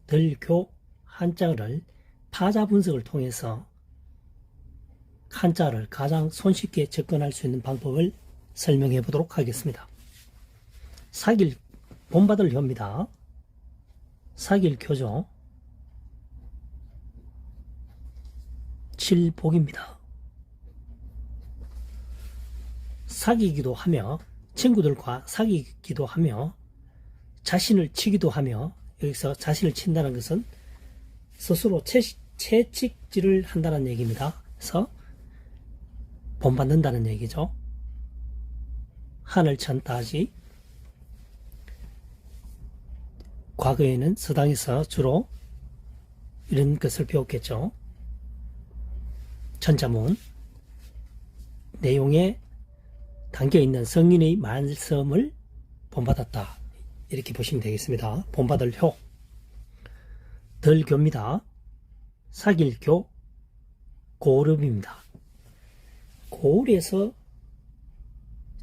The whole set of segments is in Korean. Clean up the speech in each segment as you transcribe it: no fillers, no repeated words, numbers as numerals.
들교 한자를 파자 분석을 통해서 한자를 가장 손쉽게 접근할 수 있는 방법을 설명해 보도록 하겠습니다. 사길 본받을 효입니다. 사길교죠. 칠복입니다. 사귀기도 하며 친구들과 사귀기도 하며 자신을 치기도 하며, 여기서 자신을 친다는 것은 스스로 채찍질을 한다는 얘기입니다. 그래서 본받는다는 얘기죠. 한을 쳤다 하지. 과거에는 서당에서 주로 이런 것을 배웠겠죠. 천자문 내용에 담겨있는 성인의 말씀을 본받았다, 이렇게 보시면 되겠습니다. 본받을 효. 덜교입니다. 사길교 고을읍입니다. 고을에서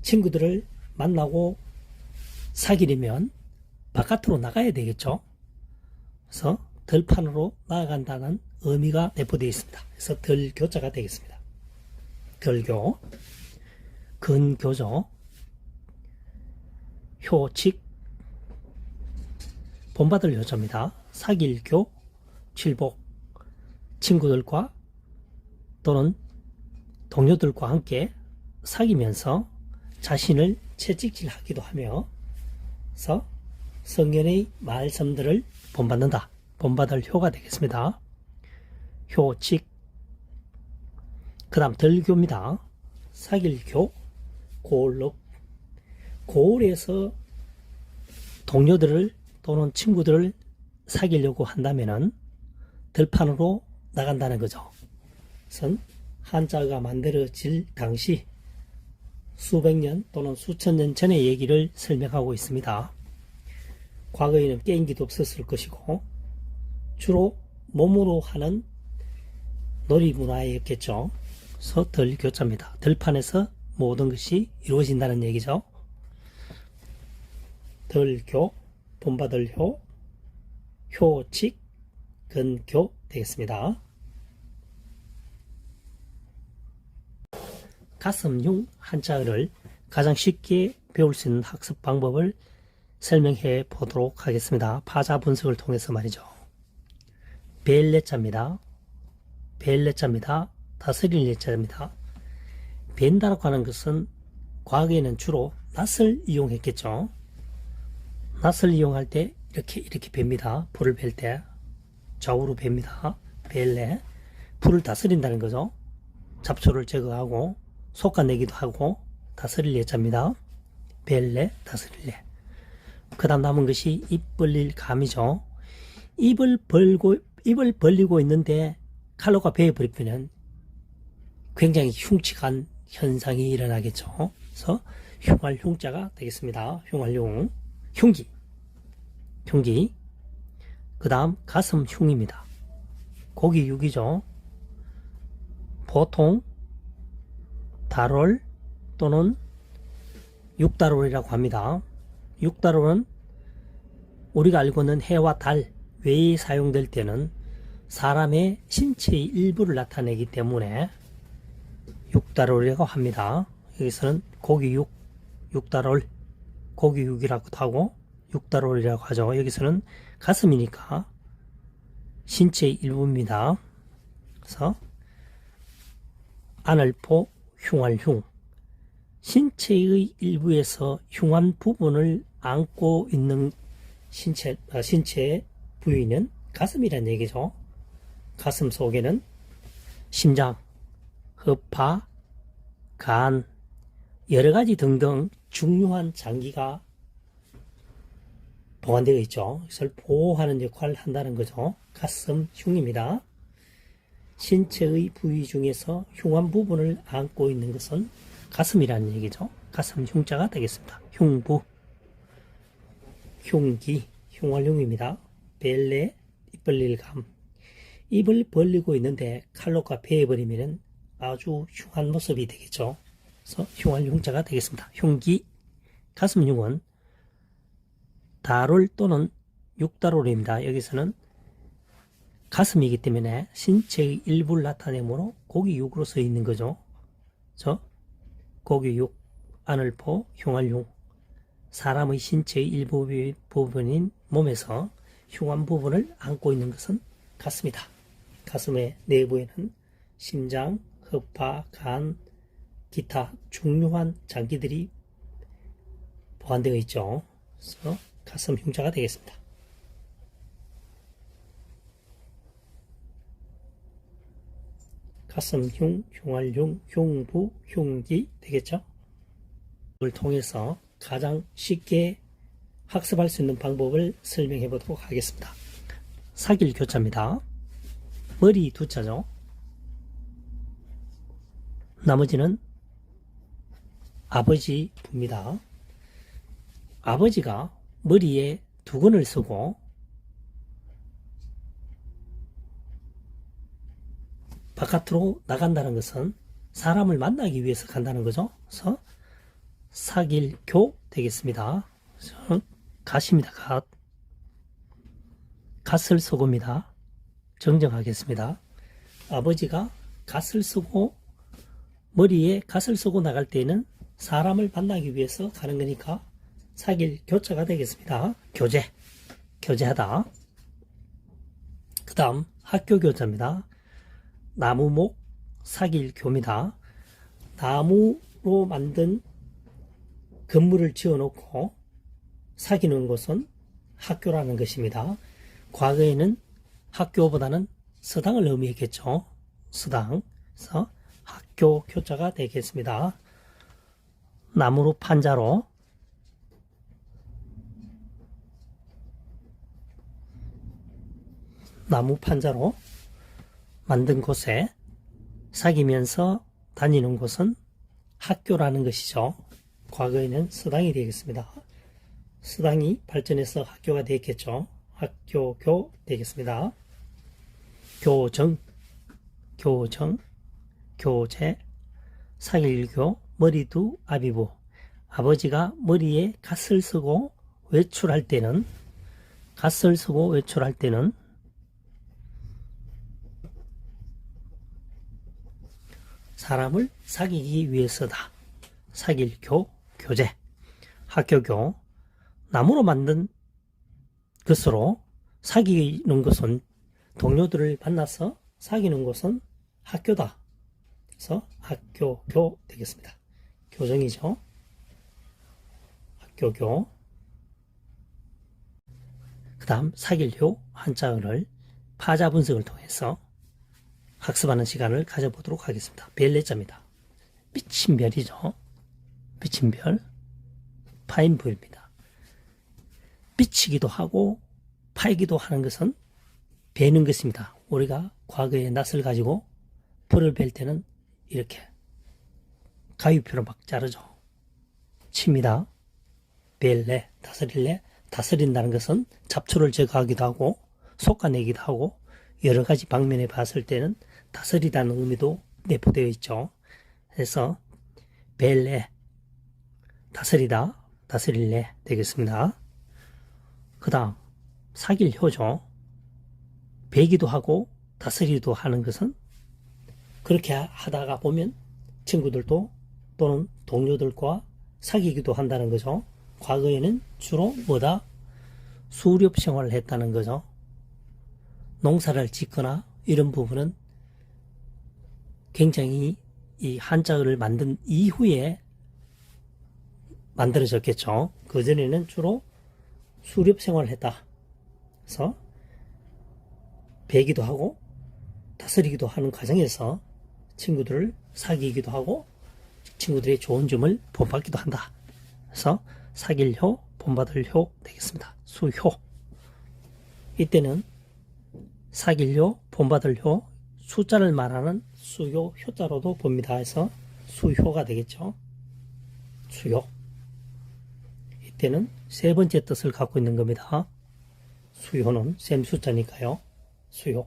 친구들을 만나고 사귀려면 바깥으로 나가야 되겠죠. 그래서 덜판으로 나아간다는 의미가 내포되어 있습니다. 그래서 덜교자가 되겠습니다. 덜교. 근교죠. 효칙. 본받을 효자입니다. 사길교, 칠복. 친구들과 또는 동료들과 함께 사귀면서 자신을 채찍질하기도 하며, 그래서 성경의 말씀들을 본받는다. 본받을 효가 되겠습니다. 효칙. 그 다음 덜교입니다. 사길교 고을읍. 고을에서 동료들을 또는 친구들을 사귀려고 한다면은 들판으로 나간다는 거죠. 그래서 한자가 만들어질 당시 수백 년 또는 수천 년 전의 얘기를 설명하고 있습니다. 과거에는 게임기도 없었을 것이고 주로 몸으로 하는 놀이문화였겠죠. 그래서 덜교자입니다. 들판에서 모든 것이 이루어진다는 얘기죠. 덜교, 본받을 효, 효칙, 근교 되겠습니다. 가슴흉 한자어를 가장 쉽게 배울 수 있는 학습 방법을 설명해 보도록 하겠습니다. 파자 분석을 통해서 말이죠. 벨레자입니다. 벨레자입니다. 다스릴 예자입니다. 벤다라고 하는 것은 과거에는 주로 낫을 이용했겠죠. 낫을 이용할 때 이렇게 뱀니다. 불을 벨 때 좌우로 뱀니다. 벨레. 불을 다스린다는 거죠. 잡초를 제거하고 솎아내기도 하고 다스릴 예자입니다. 벨레, 다스릴래. 그 다음 남은 것이 입 벌릴 감이죠. 입을 벌리고 있는데 칼로가 베어버리면 굉장히 흉측한 현상이 일어나겠죠. 그래서 흉할 흉자가 되겠습니다. 흉할 흉. 흉기. 흉기. 그 다음 가슴 흉입니다. 고기 육이죠. 보통 다롤 또는 육다롤이라고 합니다. 육다롤은 우리가 알고 있는 해와 달 외에 사용될 때는 사람의 신체의 일부를 나타내기 때문에 육다롤이라고 합니다. 여기서는 고기육, 육다롤, 고기육이라고도 하고 육다롤이라고 하죠. 여기서는 가슴이니까 신체의 일부입니다. 그래서 안을포, 흉할흉. 신체의 일부에서 흉한 부분을 안고 있는 신체 부위는 가슴이라는 얘기죠. 가슴 속에는 심장, 허파, 간, 여러가지 등등 중요한 장기가 보관되어 있죠. 그래서 보호하는 역할을 한다는 거죠. 가슴 흉입니다. 신체의 부위 중에서 흉한 부분을 안고 있는 것은 가슴이라는 얘기죠. 가슴 흉자가 되겠습니다. 흉부, 흉기, 흉활흉입니다. 벨레, 입 벌릴 감. 입을 벌리고 있는데 칼로가 베어버리면 아주 흉한 모습이 되겠죠. 그래서 흉할 흉자가 되겠습니다. 흉기, 가슴 흉은 다롤 또는 육다롤입니다. 여기서는 가슴이기 때문에 신체의 일부를 나타내므로 고기육으로 써 있는 거죠. 고기육, 안을포, 흉활흉. 사람의 신체의 일부 부분인 몸에서 흉한 부분을 안고 있는 것은 가슴이다. 가슴의 내부에는 심장, 허파, 간, 기타 중요한 장기들이 보관되어 있죠. 그래서 가슴 흉자가 되겠습니다. 가슴흉, 흉활흉, 흉부, 흉기 되겠죠. 이걸 통해서 가장 쉽게 학습할 수 있는 방법을 설명해 보도록 하겠습니다. 사길교자입니다. 머리 두자죠. 나머지는 아버지 부입니다. 아버지가 머리에 두근을 쓰고 바깥으로 나간다는 것은 사람을 만나기 위해서 간다는 거죠. 그래서 사길교 되겠습니다. 갓입니다. 갓. 갓을 쓰고입니다. 정정하겠습니다. 아버지가 갓을 쓰고 머리에 갓을 쓰고 나갈 때에는 사람을 만나기 위해서 가는 거니까 사길교자가 되겠습니다. 교제, 교제하다. 그 다음 학교교자입니다. 나무목 사길교입니다. 나무로 만든 건물을 지어놓고 사귀는 곳은 학교라는 것입니다. 과거에는 학교보다는 서당을 의미했겠죠. 서당. 그래서 학교 교자가 되겠습니다. 나무로 판자로 나무 판자로 만든 곳에 사귀면서 다니는 곳은 학교라는 것이죠. 과거에는 서당이 되겠습니다. 서당이 발전해서 학교가 되겠죠. 학교교 되겠습니다. 교정, 교정, 교제, 사길교, 머리두, 아비부. 아버지가 머리에 갓을 쓰고 외출할 때는 사람을 사귀기 위해서다. 사길교, 교제, 학교교. 나무로 만든 것으로 사귀는 것은 동료들을 만나서 사귀는 것은 학교다. 그래서 학교교 되겠습니다. 교정이죠. 학교교. 그 다음 사길효 한자어를 파자 분석을 통해서 학습하는 시간을 가져보도록 하겠습니다. 별내자입니다. 미친 별이죠. 미친 별. 파인불입니다. 미치기도 하고 파이기도 하는 것은 베는 것입니다. 우리가 과거에 낫을 가지고 불을 벨 때는 이렇게 가위표로 막 자르죠. 칩니다. 벨래, 다스릴래. 다스린다는 것은 잡초를 제거하기도 하고 솎아내기도 하고 여러 가지 방면에 봤을 때는 다스리다는 의미도 내포되어 있죠. 그래서 벨래, 다스리다, 다스릴래 되겠습니다. 그 다음 사길효죠. 베기도 하고 다스리기도 하는 것은 그렇게 하다가 보면 친구들도 또는 동료들과 사귀기도 한다는 거죠. 과거에는 주로 뭐다? 수렵 생활을 했다는 거죠. 농사를 짓거나 이런 부분은 굉장히 이 한자어를 만든 이후에 만들어졌겠죠. 그전에는 주로 수렵 생활을 했다. 그래서 배기도 하고 다스리기도 하는 과정에서 친구들을 사귀기도 하고 친구들의 좋은 점을 본받기도 한다. 그래서 사귈효, 본받을효 되겠습니다. 수효. 이때는 사귈효, 본받을효, 숫자를 말하는 수효, 효자로도 봅니다. 해서 수효가 되겠죠. 수효. 이때는 세 번째 뜻을 갖고 있는 겁니다. 수효는 셈 숫자니까요. 수효.